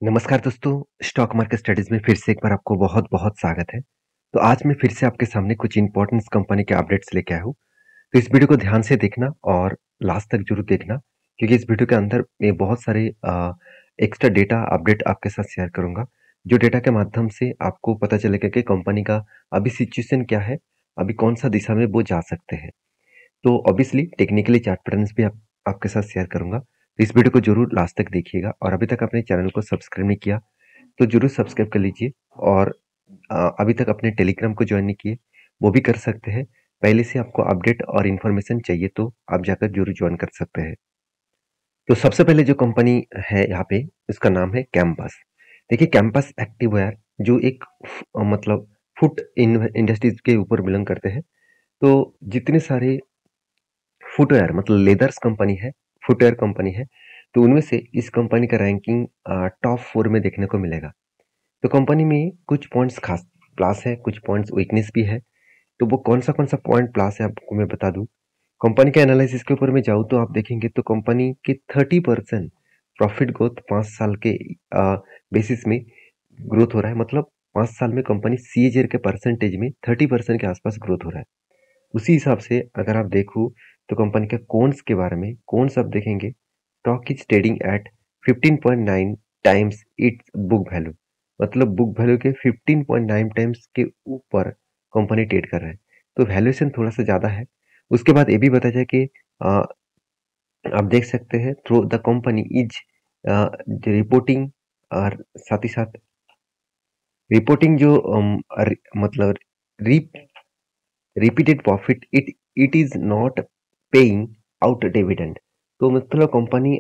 नमस्कार दोस्तों, stock market studies में फिर से एक बार आपको बहुत-बहुत स्वागत है। तो आज मैं फिर से आपके सामने कुछ इम्पोर्टेंट कंपनी के अपडेट्स लेके आया हूँ। तो इस वीडियो को ध्यान से देखना और लास्ट तक ज़रूर देखना, क्योंकि इस वीडियो के अंदर मैं बहुत सारे एक्स्ट्रा डेटा अपडेट आपके साथ शेयर करूँगा, जो डेटा के माध्यम से आपको पता चलेगा कि कंपनी का अभी सिचुएशन क्या है, अभी कौन-सा दिशा में वो जा सकते हैं। तो ऑब्वियसली टेक्निकली चार्ट पैटर्न्स भी आपके साथ शेयर करूँगा। तो इस वीडियो को ज़रूर लास्ट तक देखिएगा और अभी तक अपने चैनल को सब्सक्राइब नहीं किया तो ज़रूर सब्सक्राइब कर लीजिए और अभी तक अपने टेलीग्राम को ज्वाइन नहीं किए, वो भी कर सकते हैं। पहले से आपको अपडेट और इन्फॉर्मेशन चाहिए तो आप जाकर ज़रूर ज्वाइन कर सकते हैं। तो सबसे पहले जो कंपनी है यहाँ पे, उसका नाम है कैंपस। देखिए कैंपस एक्टिववेयर जो एक मतलब फूड इंडस्ट्रीज के ऊपर बिलोंग करते हैं। तो जितने सारे फुटवेयर मतलब लेदर्स कंपनी है, फुटवेयर कंपनी है, तो उनमें से इस कंपनी का रैंकिंग टॉप 4 में देखने को मिलेगा। तो कंपनी में कुछ पॉइंट्स खास प्लस है, कुछ पॉइंट्स वीकनेस भी है। तो वो कौन सा पॉइंट प्लस है आपको मैं बता दूं। कंपनी के एनालिसिस के ऊपर मैं जाऊँ तो आप देखेंगे तो कंपनी की 30% प्रॉफिट ग्रोथ 5 साल के बेसिस में ग्रोथ हो रहा है। मतलब 5 साल में कंपनी सीएजीआर के परसेंटेज में 30% के आसपास ग्रोथ हो रहा है। उसी हिसाब से अगर आप देखो तो कंपनी के कॉन्स के बारे में, कॉन्स आप देखेंगे, stock is trading at 15.9 times it's book value. मतलब बुक वैल्यू के 15.9 टाइम्स के ऊपर कंपनी ट्रेड कर रहा है, तो वैल्यूएशन थोड़ा सा ज़्यादा है। उसके बाद ये भी बताया जाए कि आप देख सकते हैं through the company is reporting और साथ ही साथ रिपोर्टिंग जो मतलब repeated profit it is not paying out dividend. तो मतलब कंपनी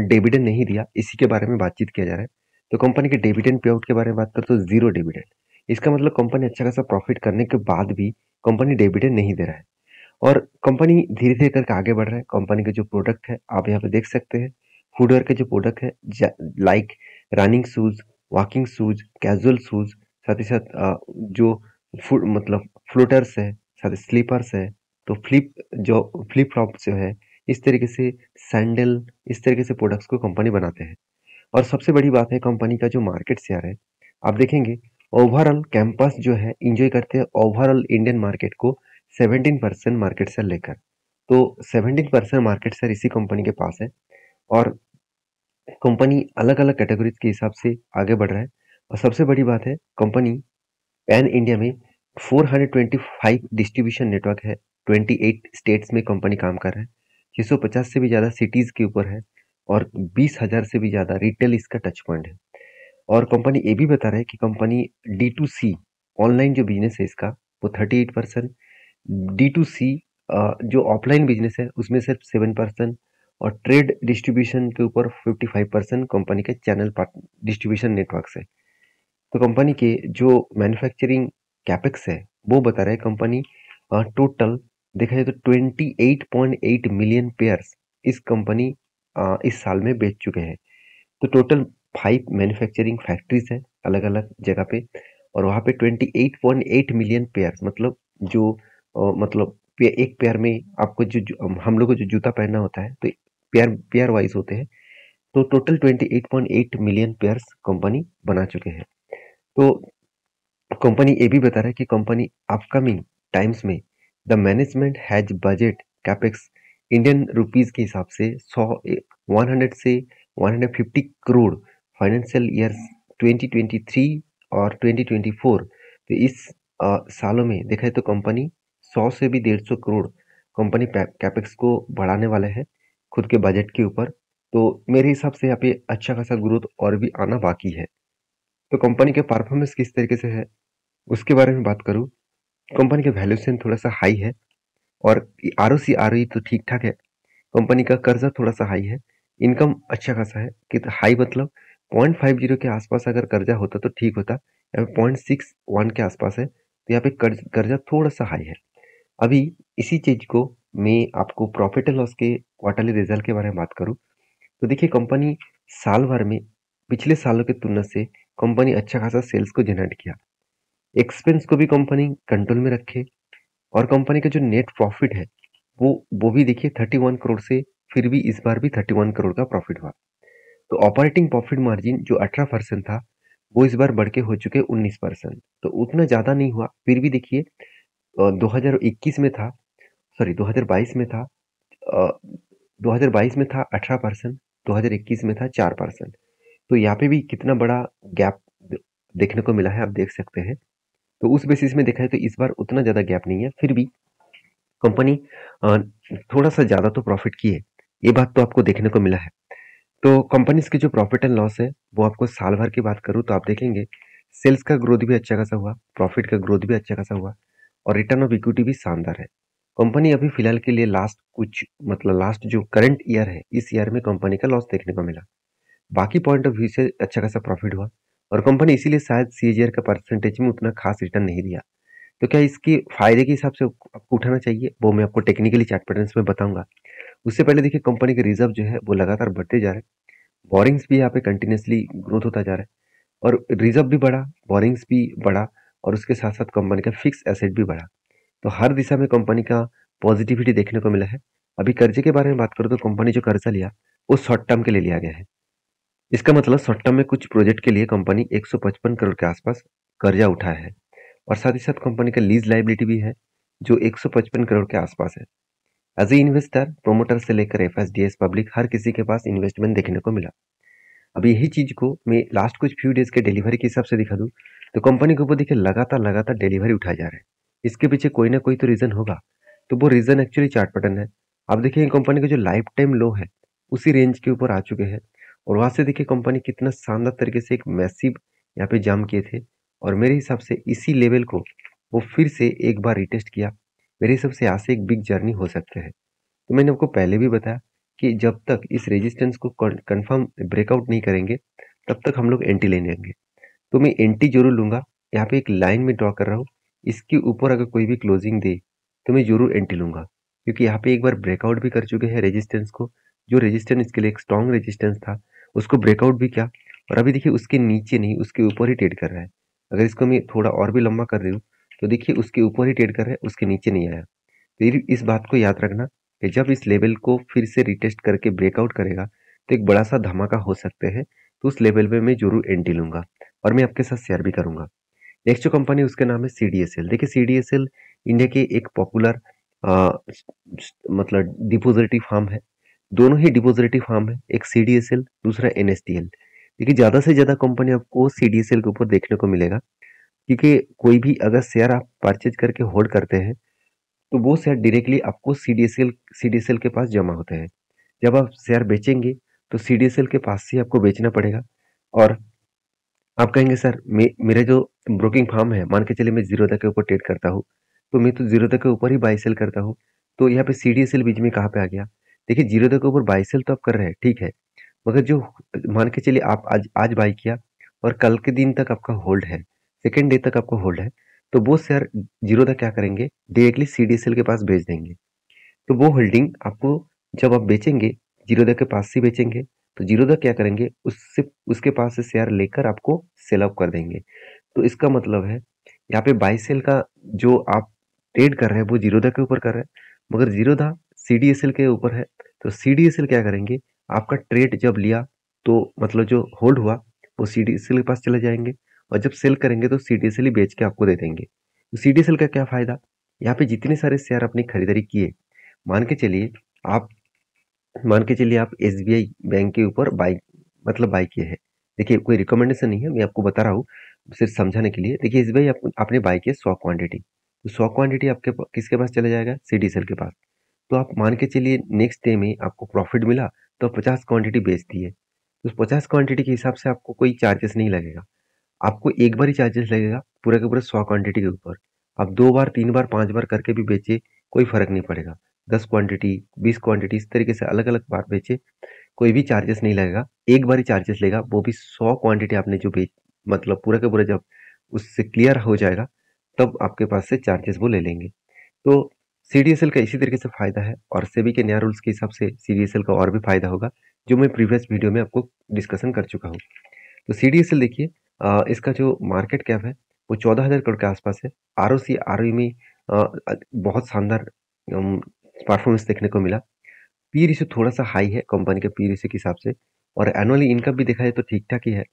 डिविडेंड नहीं दिया, इसी के बारे में बातचीत किया जा रहा है। तो कंपनी के डिविडेंड पे आउट के बारे में बात करें तो जीरो डिविडेंड। इसका मतलब कंपनी अच्छा खासा प्रॉफिट करने के बाद भी कंपनी डिविडेंड नहीं दे रहा है और कंपनी धीरे धीरे करके आगे बढ़ रहा है। कंपनी के जो प्रोडक्ट है आप यहाँ पे देख सकते हैं। फुटवेयर के जो प्रोडक्ट है like running shoes, walking shoes, casual shoes, साथ ही साथ जो फुट मतलब फ्लोटर्स है, साथ स्लीपर्स है, तो फ्लिप फ्लॉप जो है, इस तरीके से सैंडल, इस तरीके से प्रोडक्ट्स को कंपनी बनाते हैं। और सबसे बड़ी बात है कंपनी का जो मार्केट शेयर है, आप देखेंगे ओवरऑल कैंपस जो है इंजॉय करते हैं ओवरऑल इंडियन मार्केट को 17% मार्केट शेयर लेकर। तो 17% मार्केट शेयर इसी कंपनी के पास है और कंपनी अलग अलग कैटेगरीज के हिसाब से आगे बढ़ रहा है। और सबसे बड़ी बात है कंपनी पैन इंडिया में 425 डिस्ट्रीब्यूशन नेटवर्क है। 28 स्टेट्स में कंपनी काम कर रहा है। 650 से भी ज़्यादा सिटीज़ के ऊपर है और 20,000 से भी ज़्यादा रिटेल इसका टच पॉइंट है। और कंपनी ये भी बता रहा है कि company D to C online जो बिजनेस है इसका, वो 38%, डी टू सी जो ऑफलाइन बिजनेस है उसमें सिर्फ 7% और ट्रेड डिस्ट्रीब्यूशन के ऊपर 55% कंपनी के चैनल डिस्ट्रीब्यूशन नेटवर्क है। तो कंपनी के जो मैन्युफैक्चरिंग कैपेक्स है वो बता रहा है कंपनी टोटल देखा जाए तो 28.8 मिलियन पेयर्स इस कंपनी इस साल में बेच चुके हैं। तो टोटल 5 मैन्युफैक्चरिंग फैक्ट्रीज है अलग अलग जगह पे और वहाँ पे 28.8 मिलियन पेयर्स मतलब जो मतलब एक पेयर में आपको हम लोग को जो जूता पहनना होता है तो पेयर पेयर वाइज होते हैं। तो टोटल 28.8 मिलियन पेयर्स कंपनी बना चुके हैं। तो कंपनी ये भी बता रहा है कि कंपनी अपकमिंग टाइम्स में the management has budget capex Indian rupees के हिसाब से 100 से 150 करोड़ फाइनेंशियल ईयर्स 2023 और 2024। तो इस सालों में देखा जाए तो कंपनी 100 से भी 150 करोड़ कंपनी कैपेक्स को बढ़ाने वाले हैं खुद के बजट के ऊपर। तो मेरे हिसाब से यहाँ पे अच्छा खासा ग्रोथ और भी आना बाकी है। तो कंपनी के परफॉर्मेंस किस तरीके से है उसके बारे में बात करूँ। कंपनी का वैल्यूएशन थोड़ा सा हाई है और आरओसी आरओई तो ठीक ठाक है। कंपनी का कर्जा थोड़ा सा हाई है। इनकम अच्छा खासा है कि हाई मतलब 0.50 के आसपास अगर कर्जा होता तो ठीक होता। यहाँ पे 0.61 के आसपास है तो यहाँ पे कर्जा थोड़ा सा हाई है। अभी इसी चीज को मैं आपको प्रॉफिट एंड लॉस के क्वार्टरली रिजल्ट के बारे में बात करूँ तो देखिए कंपनी साल भर में पिछले सालों की तुलना से कंपनी अच्छा खासा सेल्स को जनरेट किया। एक्सपेंस को भी कंपनी कंट्रोल में रखे और कंपनी का जो नेट प्रॉफिट है वो भी देखिए 31 करोड़ से फिर भी इस बार भी 31 करोड़ का प्रॉफिट हुआ। तो ऑपरेटिंग प्रॉफिट मार्जिन जो 18% था वो इस बार बढ़ के हो चुके 19%। तो उतना ज़्यादा नहीं हुआ, फिर भी देखिए 2021 में था, सॉरी 2022 में था, 2022 में था 18%, 2021 में था 4%। तो यहाँ पे भी कितना बड़ा गैप देखने को मिला है, आप देख सकते हैं। तो उस बेसिस में देखा है तो इस बार उतना ज़्यादा गैप नहीं है, फिर भी कंपनी थोड़ा सा ज़्यादा तो प्रॉफिट की है, ये बात तो आपको देखने को मिला है। तो कंपनीज की जो प्रॉफिट एंड लॉस है वो आपको साल भर की बात करूँ तो आप देखेंगे सेल्स का ग्रोथ भी अच्छा खासा हुआ, प्रॉफिट का ग्रोथ भी अच्छा खासा हुआ और रिटर्न ऑफ इक्विटी भी शानदार है। कंपनी अभी फिलहाल के लिए लास्ट जो करंट ईयर है, इस ईयर में कंपनी का लॉस देखने को मिला। बाकी पॉइंट ऑफ व्यू से अच्छा खासा प्रॉफिट हुआ और कंपनी इसीलिए शायद सीएजीआर का परसेंटेज में उतना खास रिटर्न नहीं दिया। तो क्या इसकी फायदे के हिसाब से आपको उठाना चाहिए, वो मैं आपको टेक्निकली चार्ट पैटर्न्स में बताऊंगा। उससे पहले देखिए कंपनी के रिजर्व जो है वो लगातार बढ़ते जा रहे हैं, बोरिंग्स भी यहाँ पे कंटिन्यूसली ग्रोथ होता जा रहा है और रिजर्व भी बढ़ा, बोरिंग्स भी बढ़ा और उसके साथ साथ कंपनी का फिक्स एसेट भी बढ़ा। तो हर दिशा में कंपनी का पॉजिटिविटी देखने को मिला है। अभी कर्जे के बारे में बात करूँ तो कंपनी जो कर्जा लिया वो शॉर्ट टर्म के लिए लिया गया है। इसका मतलब शॉर्ट टर्म में कुछ प्रोजेक्ट के लिए कंपनी 155 करोड़ के आसपास कर्जा उठाया है और साथ ही साथ कंपनी का लीज लाइबिलिटी भी है जो 155 करोड़ के आसपास है। एज ए इन्वेस्टर, प्रोमोटर से लेकर एफएसडीएस पब्लिक हर किसी के पास इन्वेस्टमेंट देखने को मिला। अब यही चीज को मैं लास्ट कुछ फ्यू डेज के डिलीवरी के हिसाब से दिखा दूं तो कंपनी के ऊपर देखिए लगातार लगातार डिलीवरी उठाया जा रहा है। इसके पीछे कोई ना कोई तो रीजन होगा, तो वो रीजन एक्चुअली चार्ट पैटर्न है। आप देखिए कंपनी का जो लाइफ टाइम लो है उसी रेंज के ऊपर आ चुके हैं और वहां से देखिए कंपनी कितना शानदार तरीके से एक मैसिव यहाँ पे जाम किए थे और मेरे हिसाब से इसी लेवल को वो फिर से एक बार रिटेस्ट किया। मेरे हिसाब से यहाँ से एक बिग जर्नी हो सकते हैं। तो मैंने आपको पहले भी बताया कि जब तक इस रेजिस्टेंस को कंफर्म ब्रेकआउट नहीं करेंगे तब तक हम लोग एंटी ले लेंगे। तो मैं एंटी जरूर लूंगा, यहाँ पे एक लाइन में ड्रॉ कर रहा हूँ। इसके ऊपर अगर कोई भी क्लोजिंग दे तो मैं जरूर एंटी लूंगा, क्योंकि यहाँ पे एक बार ब्रेकआउट भी कर चुके हैं रेजिस्टेंस को। जो रेजिस्टेंस इसके लिए एक स्ट्रॉन्ग रेजिस्टेंस था उसको ब्रेकआउट भी किया और अभी देखिए उसके नीचे नहीं उसके ऊपर ही ट्रेड कर रहा है। अगर इसको मैं थोड़ा और भी लंबा कर रही हूँ तो देखिए उसके ऊपर ही ट्रेड कर रहा है, उसके नीचे नहीं आया। फिर इस बात को याद रखना कि जब इस लेवल को फिर से रिटेस्ट करके ब्रेकआउट करेगा तो एक बड़ा सा धमाका हो सकते हैं। तो उस लेवल पे मैं जरूर एंट्री लूंगा और मैं आपके साथ शेयर भी करूंगा। नेक्स्ट जो कंपनी उसका नाम है सीडीएसएल। देखिए सीडीएसएल इंडिया के एक पॉपुलर मतलब डिपोजिटरी फार्म है। दोनों ही डिपोजिटरी फार्म है, एक सीडीएसएल दूसरा एनएसडीएल। देखिए ज्यादा से ज्यादा कंपनी आपको सीडीएसएल के ऊपर देखने को मिलेगा, क्योंकि कोई भी अगर शेयर आप परचेज करके होल्ड करते हैं तो वो शेयर डायरेक्टली आपको सीडीएसएल के पास जमा होते हैं। जब आप शेयर बेचेंगे तो सीडीएसएल के पास से आपको बेचना पड़ेगा और आप कहेंगे सर मेरा जो ब्रोकिंग फार्म है, मान के चलिए मैं जीरोधा के ऊपर ट्रेड करता हूँ तो मैं तो जीरोधा के ऊपर ही बाई सेल करता हूँ, तो यहाँ पे सीडीएसएल बीच में कहाँ पे आ गया। देखिए जीरोधा के ऊपर बाई सेल तो आप कर रहे हैं, ठीक है, मगर जो मान के चलिए आप आज आज बाई किया और कल के दिन तक आपका होल्ड है, सेकेंड डे तक आपका होल्ड है, तो वो शेयर जीरोधा क्या करेंगे, डायरेक्टली सीडीएसएल के पास भेज देंगे। तो वो होल्डिंग आपको जब आप बेचेंगे जीरोधा के पास से बेचेंगे तो जीरोधा क्या करेंगे, उससे उसके पास से शेयर लेकर आपको सेल अप कर देंगे। तो इसका मतलब है यहाँ पे बाई सेल का जो आप ट्रेड कर रहे हैं वो जीरोधा के ऊपर कर रहे हैं, मगर जीरोधा सीडीएसएल के ऊपर है। तो सीडीएसएल क्या करेंगे, आपका ट्रेड जब लिया तो मतलब जो होल्ड हुआ वो सीडीएसएल के पास चले जाएंगे और जब सेल करेंगे तो सीडीएसएल ही बेच के आपको दे देंगे। तो सीडीएसएल का क्या फायदा, यहाँ पे जितने सारे शेयर अपनी खरीदारी किए, मान के चलिए आप मान के चलिए आप एसबीआई बैंक के ऊपर बाई मतलब बाई किए हैं। देखिए कोई रिकमेंडेशन नहीं है, मैं आपको बता रहा हूँ सिर्फ समझाने के लिए। देखिए एसबीआई आपने बाई किया 100 क्वांटिटी, तो 100 क्वांटिटी आपके किसके पास चला जाएगा, सीडीएसएल के पास। तो आप मान के चलिए नेक्स्ट डे में आपको प्रॉफिट मिला तो 50 क्वांटिटी बेच दी है, तो 50 क्वांटिटी के हिसाब से आपको कोई चार्जेस नहीं लगेगा। आपको एक बार ही चार्जेस लगेगा पूरा के पूरा 100 क्वांटिटी के ऊपर। आप 2 बार 3 बार 5 बार करके भी बेचे कोई फर्क नहीं पड़ेगा। 10 क्वांटिटी 20 क्वांटिटी इस तरीके से अलग अलग बार बेचे कोई भी चार्जेस नहीं लगेगा, एक बार ही चार्जेस लेगा, वो भी 100 क्वांटिटी आपने जो बेच मतलब पूरा का पूरा जब उससे क्लियर हो जाएगा तब आपके पास से चार्जेस वो ले लेंगे। तो सीडीएसएल का इसी तरीके से फायदा है और सेबी के नया रूल्स के हिसाब से सीडीएसएल का और भी फायदा होगा, जो मैं प्रीवियस वीडियो में आपको डिस्कशन कर चुका हूँ। तो सीडीएसएल देखिए इसका जो मार्केट कैप है वो 14,000 करोड़ के आसपास है। आरओसी आरओई में बहुत शानदार परफॉर्मेंस देखने को मिला। पी रेशियो थोड़ा सा हाई है कंपनी के पी रेशियो के हिसाब से, और एनुअली इनकम भी देखा जाए तो ठीक ठाक ही है,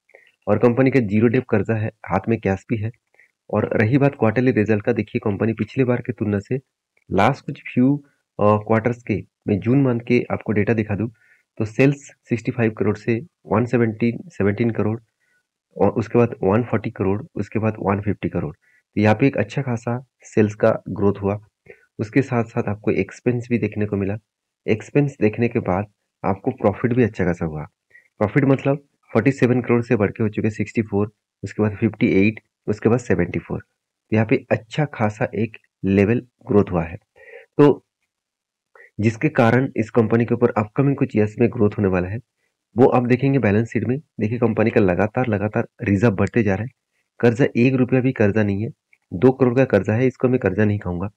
और कंपनी का जीरो डेप कर्जा है, हाथ में कैश भी है। और रही बात क्वार्टरली रिजल्ट का, देखिए कंपनी पिछले बार की तुलना से लास्ट कुछ फ्यू क्वार्टर्स के, मैं जून मंथ के आपको डेटा दिखा दूं, तो सेल्स 65 करोड़ से 117 करोड़, और उसके बाद 140 करोड़, उसके बाद 150 करोड़। तो यहाँ पे एक अच्छा खासा सेल्स का ग्रोथ हुआ। उसके साथ साथ आपको एक्सपेंस भी देखने को मिला। एक्सपेंस देखने के बाद आपको प्रॉफिट भी अच्छा खासा हुआ। प्रॉफिट मतलब 47 करोड़ से बढ़ के हो चुके 64, उसके बाद 58, उसके बाद 74। तो यहाँ पे अच्छा खासा एक लेवल ग्रोथ हुआ है, तो जिसके कारण इस कंपनी के ऊपर अपकमिंग कुछ ईयर्स में ग्रोथ होने वाला है। वो आप देखेंगे बैलेंस शीट में, देखिए कंपनी का लगातार लगातार रिजर्व बढ़ते जा रहा है। कर्जा 1 रुपया भी कर्जा नहीं है, 2 करोड़ का कर्जा है, इसको मैं कर्जा नहीं कहूंगा,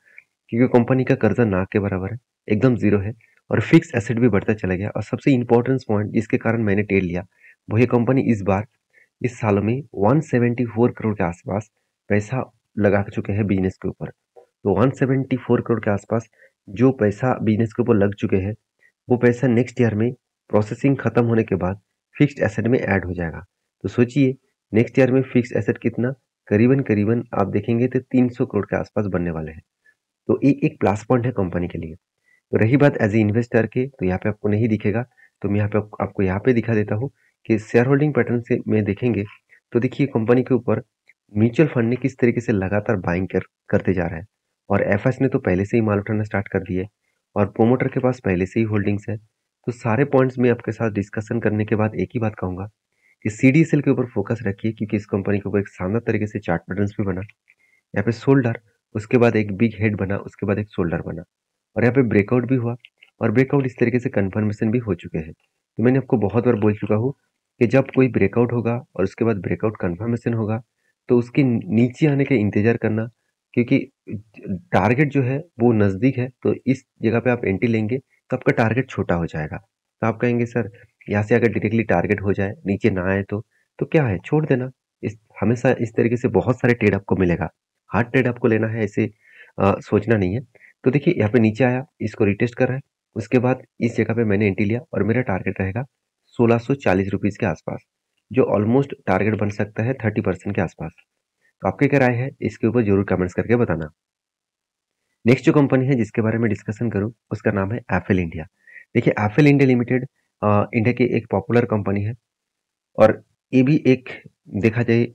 क्योंकि कंपनी का कर्जा ना के बराबर है, एकदम जीरो है। और फिक्स एसेट भी बढ़ता चला गया। और सबसे इंपॉर्टेंट पॉइंट जिसके कारण मैंने टेल लिया, वो ये कंपनी इस साल में 174 करोड़ के आसपास पैसा लगा चुके हैं बिजनेस के ऊपर। तो 174 करोड़ के आसपास जो पैसा बिजनेस के ऊपर लग चुके हैं, वो पैसा नेक्स्ट ईयर में प्रोसेसिंग खत्म होने के बाद फिक्स्ड एसेट में ऐड हो जाएगा। तो सोचिए नेक्स्ट ईयर में फिक्स्ड एसेट कितना, करीबन करीबन आप देखेंगे तो 300 करोड़ के आसपास बनने वाले हैं। तो एक प्लस पॉइंट है कंपनी के लिए। तो रही बात एज ए इन्वेस्टर के, तो यहाँ पे आपको नहीं दिखेगा, तो मैं यहाँ पे आपको यहाँ पे दिखा देता हूँ कि शेयर होल्डिंग पैटर्न से में देखेंगे तो देखिए कंपनी के ऊपर म्यूचुअल फंड ने किस तरीके से लगातार बाइंग करते जा रहा है, और एफएस ने तो पहले से ही माल उठाना स्टार्ट कर दिए, और प्रोमोटर के पास पहले से ही होल्डिंग्स है। तो सारे पॉइंट्स में आपके साथ डिस्कशन करने के बाद एक ही बात कहूंगा कि सीडीएसएल के ऊपर फोकस रखिए, क्योंकि इस कंपनी के ऊपर एक शानदार तरीके से चार्ट पैटर्न्स भी बना। यहाँ पे शोल्डर, उसके बाद एक बिग हेड बना, उसके बाद एक शोल्डर बना, और यहाँ पे ब्रेकआउट भी हुआ, और ब्रेकआउट इस तरीके से कंफर्मेशन भी हो चुके हैं। तो मैंने आपको बहुत बार बोल चुका हूँ कि जब कोई ब्रेकआउट होगा और उसके बाद ब्रेकआउट कंफर्मेशन होगा, तो उसके नीचे आने का इंतजार करना, क्योंकि टारगेट जो है वो नज़दीक है। तो इस जगह पे आप एंट्री लेंगे तो आपका टारगेट छोटा हो जाएगा। तो आप कहेंगे सर यहाँ से अगर डायरेक्टली टारगेट हो जाए, नीचे ना आए तो क्या है, छोड़ देना। इस हमेशा इस तरीके से बहुत सारे ट्रेड आपको मिलेगा। हार्ड ट्रेड आपको लेना है, ऐसे सोचना नहीं है। तो देखिए यहाँ पे नीचे आया, इसको रिटेस्ट कर रहा है, उसके बाद इस जगह पे मैंने एंट्री लिया, और मेरा टारगेट रहेगा 1640 रुपीज़ के आसपास, जो ऑलमोस्ट टारगेट बन सकता है 30% के आसपास। तो आपकी क्या राय है, इसके ऊपर जरूर कमेंट्स करके बताना। नेक्स्ट जो कंपनी है जिसके बारे में डिस्कशन करूं, उसका नाम है एफएल इंडिया। देखिए एफएल इंडिया लिमिटेड इंडिया की एक पॉपुलर कंपनी है, और ये भी एक, देखा जाए,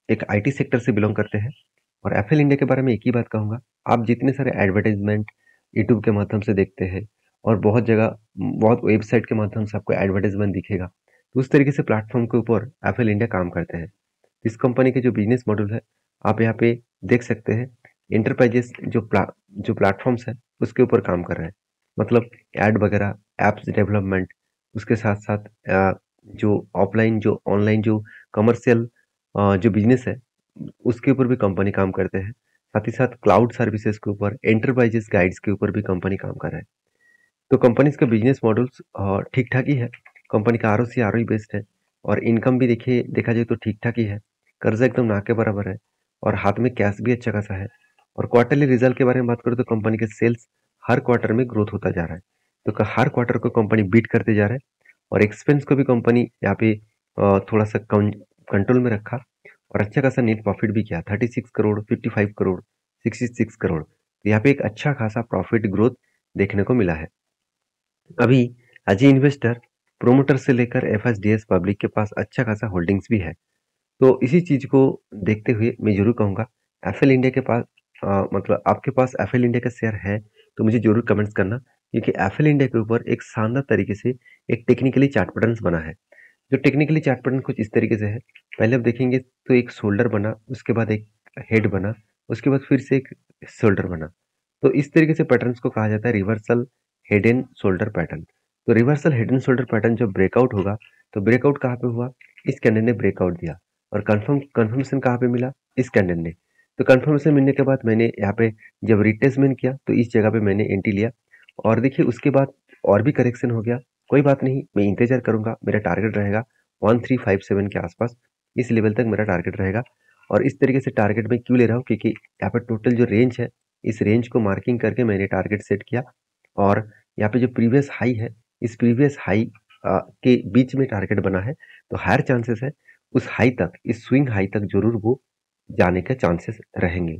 एक आईटी सेक्टर से बिलोंग करते हैं। और एफएल इंडिया के बारे में एक ही बात कहूंगा, आप जितने सारे एडवर्टाइजमेंट यूट्यूब के माध्यम से देखते हैं, और बहुत जगह बहुत वेबसाइट के माध्यम से आपको एडवर्टाइजमेंट दिखेगा, तो उस तरीके से प्लेटफॉर्म के ऊपर एफएल इंडिया काम करते हैं। इस कंपनी के जो बिजनेस मॉडल है, आप यहाँ पे देख सकते हैं, इंटरप्राइजेस जो प्लेटफॉर्म्स है उसके ऊपर काम कर रहे हैं, मतलब एड वगैरह, एप्स डेवलपमेंट, उसके साथ साथ जो ऑफलाइन जो ऑनलाइन जो कमर्शियल जो बिजनेस है उसके ऊपर भी कंपनी काम करते हैं। साथ ही साथ क्लाउड सर्विसेज के ऊपर, एंटरप्राइजेस गाइड्स के ऊपर भी कंपनी काम कर रहा है। तो कंपनीज का बिजनेस मॉडल्स ठीक ठाक ही है। कंपनी का आरओसी आरओई बेस्ड है, और इनकम भी देखिए देखा जाए तो ठीक ठाक ही है। कर्जा एकदम ना के बराबर है, और हाथ में कैश भी अच्छा खासा है। और क्वार्टरली रिजल्ट के बारे में बात करूँ तो कंपनी के सेल्स हर क्वार्टर में ग्रोथ होता जा रहा है। तो हर क्वार्टर को कंपनी बीट करते जा रहा है, और एक्सपेंस को भी कंपनी यहाँ पे थोड़ा सा कंट्रोल में रखा, और अच्छा खासा नेट प्रॉफिट भी किया, 36 करोड़, 55 करोड़, 66 करोड़। तो यहाँ पे एक अच्छा खासा प्रॉफिट ग्रोथ देखने को मिला है। अभी एज ए इन्वेस्टर, प्रोमोटर से लेकर एफएसडीएस पब्लिक के पास अच्छा खासा होल्डिंग्स भी है। तो इसी चीज को देखते हुए मैं जरूर कहूंगा, एफएल इंडिया के पास मतलब आपके पास एफएल इंडिया का शेयर है तो मुझे जरूर कमेंट्स करना, क्योंकि एफएल इंडिया के ऊपर एक शानदार तरीके से एक टेक्निकली चार्ट पैटर्न बना है। जो टेक्निकली चार्ट पैटर्न कुछ इस तरीके से है, पहले आप देखेंगे तो एक शोल्डर बना, उसके बाद एक हेड बना, उसके बाद फिर से एक शोल्डर बना। तो इस तरीके से पैटर्न्स को कहा जाता है reversal head and shoulder pattern. तो reversal head and shoulder pattern जब ब्रेकआउट होगा, तो ब्रेकआउट कहाँ पे हुआ, इस कैंडल ने ब्रेकआउट दिया, और कंफर्मेशन कहाँ पे मिला, इस कैंडल ने। तो कंफर्मेशन मिलने के बाद मैंने यहाँ पे जब रिटेस्टमेंट किया तो इस जगह पे मैंने एंट्री लिया, और देखिए उसके बाद और भी करेक्शन हो गया, कोई बात नहीं, मैं इंतजार करूंगा, मेरा टारगेट रहेगा 1357 के आसपास, इस लेवल तक मेरा टारगेट रहेगा। और इस तरीके से टारगेट मैं क्यों ले रहा हूँ, क्योंकि यहाँ पर टोटल जो रेंज है, इस रेंज को मार्किंग करके मैंने टारगेट सेट किया। और यहाँ पे जो प्रीवियस हाई है, इस प्रीवियस हाई के बीच में टारगेट बना है तो हायर चांसेस है उस हाई तक, इस स्विंग हाई तक जरूर वो जाने के चांसेस रहेंगे।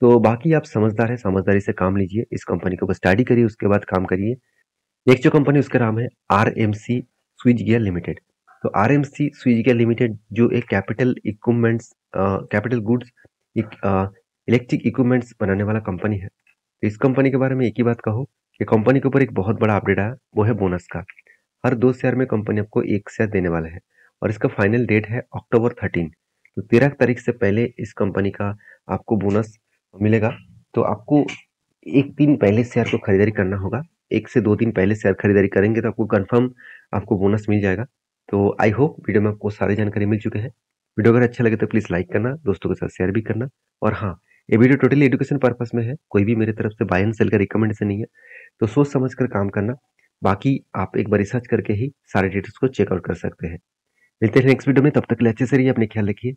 तो बाकी आप समझदार हैं, समझदारी से काम लीजिए, इस कंपनी के ऊपर स्टडी करिए, उसके बाद काम करिए। नेक्स्ट जो कंपनी उसका नाम है आरएमसी स्विच गियर लिमिटेड। तो आरएमसी स्विच गियर लिमिटेड जो एक capital equipments capital goods electric equipments बनाने वाला कंपनी है। तो इस कंपनी के बारे में एक ही बात कहो कि कंपनी के ऊपर एक बहुत बड़ा अपडेट आया, वो है बोनस का। हर 2 शेयर में कंपनी आपको 1 शेयर देने वाला है और इसका फाइनल डेट है अक्टूबर 13। तो 13 तारीख से पहले इस कंपनी का आपको बोनस मिलेगा। तो आपको 1 दिन पहले शेयर को खरीदारी करना होगा। 1 से 2 दिन पहले शेयर खरीदारी करेंगे तो आपको कंफर्म आपको बोनस मिल जाएगा। तो आई होप वीडियो में आपको सारी जानकारी मिल चुके हैं। वीडियो अगर अच्छा लगे तो प्लीज़ लाइक करना, दोस्तों के साथ शेयर भी करना। और हाँ, ये वीडियो टोटली एजुकेशन पर्पस में है, कोई भी मेरी तरफ से बाय एंड सेल का रिकमेंडेशन नहीं है। तो सोच समझ कर काम करना। बाकी आप एक बार रिसर्च करके ही सारे डिटेल्स को चेकआउट कर सकते हैं। मिलते हैं नेक्स्ट वीडियो में, तब तक के लिए अच्छे से रहिए, अपने ख्याल रखिए।